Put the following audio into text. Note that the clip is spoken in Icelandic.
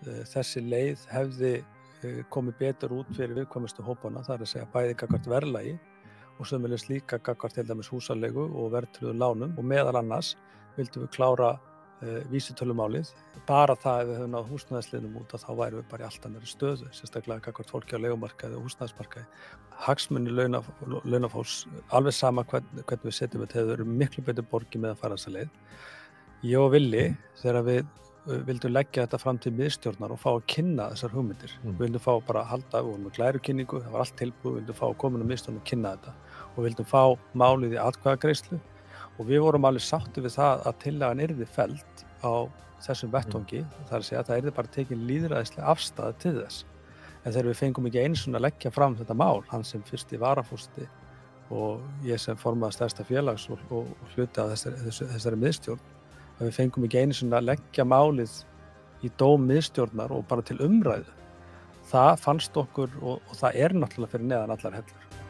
þessi leið hefði komið betur út fyrir viðkvæmustu hópana, það að segja bæði gagnvart verðlagi og sömuleiðis líka gagnvart til dæmis húsaleigu og verðtryggðum lánum og meðal annars vildum við klára vísitölumálið. Bara það ef við höfum náð húsnæðisliðnum út að þá værum við bara í allt annarri stöðu, sérstaklega gagnvart fólki á leigumarkaði og húsnæðismarkaði. Hagsmunir launafólks, alveg sama hvernig við setjum þetta, hefur verið miklu betur borgið með að fara þessa leið. Ég og Villi, þegar við vildum leggja þetta fram til miðstjórnar og fá að kynna þessar hugmyndir. Við vildum fá bara að halda, við vorum með glærukynningu, það var allt tilbúið, við vildum fá að koma inn á miðstjórn og kynna þetta og við vildum fá málið í atkvæðagreiðslu og við vorum alveg sáttið við það að tillagan yrði felld á þessum vettvangi, það að segja að það yrði bara tekin lýðræðisleg afstaða til þess. En þegar við fengum ekki einu sinni að leggja fram þetta mál, hann sem fyrsti varaforseti og ég sem formaður stærsta félags og hluti af þessari miðstjórn, að við fengum ekki einu sinni að leggja málið í dóm miðstjórnar og bara til umræðu. Það fannst okkur og það náttúrulega fyrir neðan allar hellur.